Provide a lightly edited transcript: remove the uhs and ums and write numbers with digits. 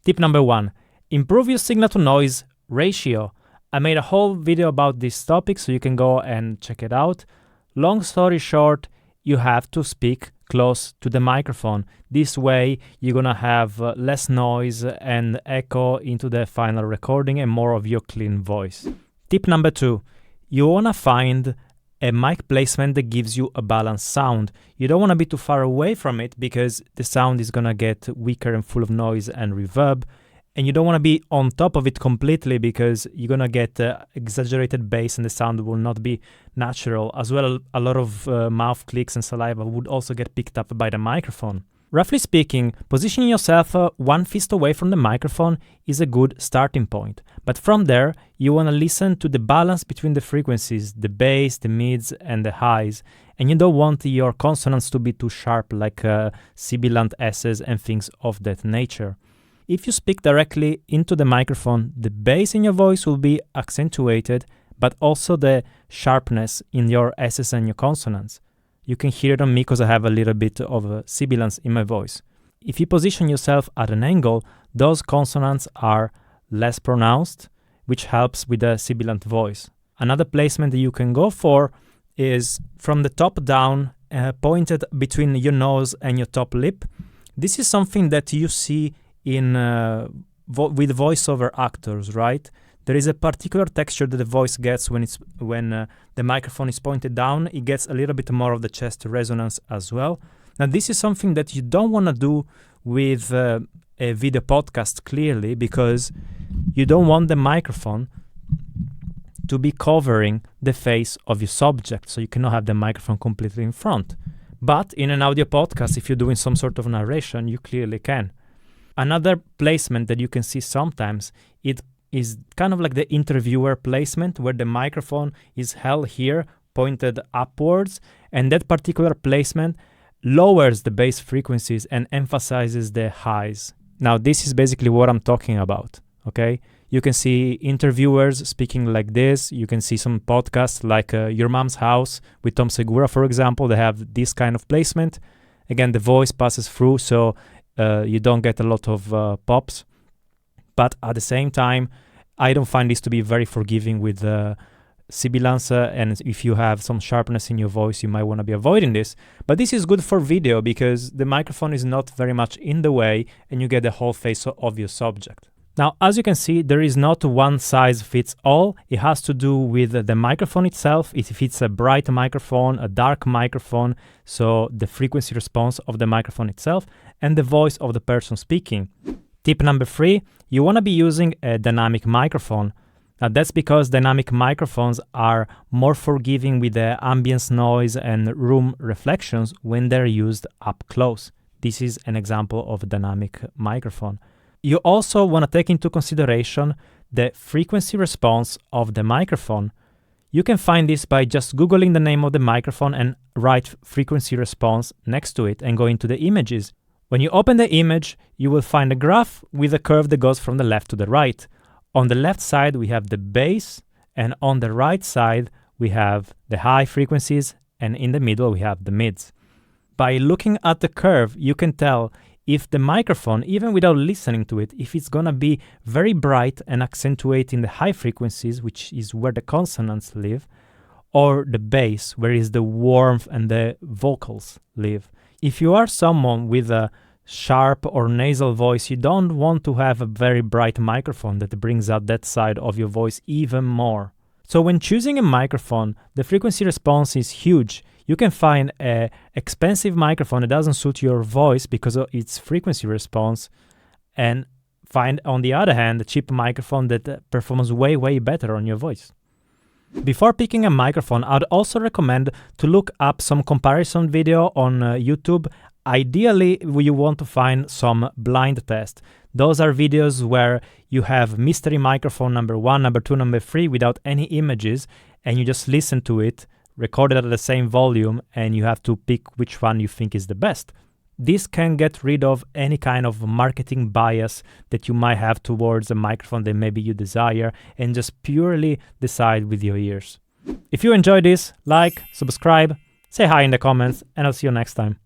Tip number 1, improve your signal to noise ratio. I made a whole video about this topic, so you can go and check it out. Long story short, you have to speak close to the microphone. This way, you're gonna have less noise and echo into the final recording and more of your clean voice. Tip number 2, you wanna find a mic placement that gives you a balanced sound. You don't wanna be too far away from it because the sound is gonna get weaker and full of noise and reverb. And you don't want to be on top of it completely because you're going to get exaggerated bass and the sound will not be natural. As well, a lot of mouth clicks and saliva would also get picked up by the microphone. Roughly speaking, positioning yourself 1 fist away from the microphone is a good starting point. But from there, you want to listen to the balance between the frequencies, the bass, the mids, and the highs. And you don't want your consonants to be too sharp like sibilant S's and things of that nature. If you speak directly into the microphone, the bass in your voice will be accentuated, but also the sharpness in your S's and your consonants. You can hear it on me because I have a little bit of sibilance in my voice. If you position yourself at an angle, those consonants are less pronounced, which helps with the sibilant voice. Another placement that you can go for is from the top down, pointed between your nose and your top lip. This is something that you see in with voiceover actors, right? There is a particular texture that the voice gets when the microphone is pointed down. It gets a little bit more of the chest resonance as well. Now, this is something that you don't want to do with a video podcast, clearly, because you don't want the microphone to be covering the face of your subject, so you cannot have the microphone completely in front. But in an audio podcast, if you're doing some sort of narration, you clearly can. Another placement that you can see sometimes, it is kind of like the interviewer placement where the microphone is held here, pointed upwards, and that particular placement lowers the bass frequencies and emphasizes the highs. Now, this is basically what I'm talking about, okay? You can see interviewers speaking like this. You can see some podcasts like Your Mom's House with Tom Segura, for example. They have this kind of placement. Again, the voice passes through, so you don't get a lot of pops, but at the same time, I don't find this to be very forgiving with sibilance, and if you have some sharpness in your voice, you might want to be avoiding this. But this is good for video because the microphone is not very much in the way and you get the whole face of your subject. Now, as you can see, there is not one size fits all. It has to do with the microphone itself. If it's a bright microphone, a dark microphone, so the frequency response of the microphone itself, and the voice of the person speaking. Tip number 3, you want to be using a dynamic microphone. Now, that's because dynamic microphones are more forgiving with the ambience noise and room reflections when they're used up close. This is an example of a dynamic microphone. You also want to take into consideration the frequency response of the microphone. You can find this by just Googling the name of the microphone and write frequency response next to it and go into the images. When you open the image, you will find a graph with a curve that goes from the left to the right. On the left side, we have the bass, and on the right side, we have the high frequencies, and in the middle, we have the mids. By looking at the curve, you can tell if the microphone, even without listening to it, if it's gonna be very bright and accentuating the high frequencies, which is where the consonants live, or the bass, where is the warmth and the vocals live. If you are someone with a sharp or nasal voice, you don't want to have a very bright microphone that brings out that side of your voice even more. So when choosing a microphone, the frequency response is huge. You can find an expensive microphone that doesn't suit your voice because of its frequency response, and find, on the other hand, a cheap microphone that performs way, way better on your voice. Before picking a microphone, I'd also recommend to look up some comparison video on YouTube. Ideally, you want to find some blind test. Those are videos where you have mystery microphone number 1, number 2, number 3 without any images, and you just listen to it, recorded at the same volume, and you have to pick which one you think is the best. This can get rid of any kind of marketing bias that you might have towards a microphone that maybe you desire, and just purely decide with your ears. If you enjoyed this, like, subscribe, say hi in the comments, and I'll see you next time.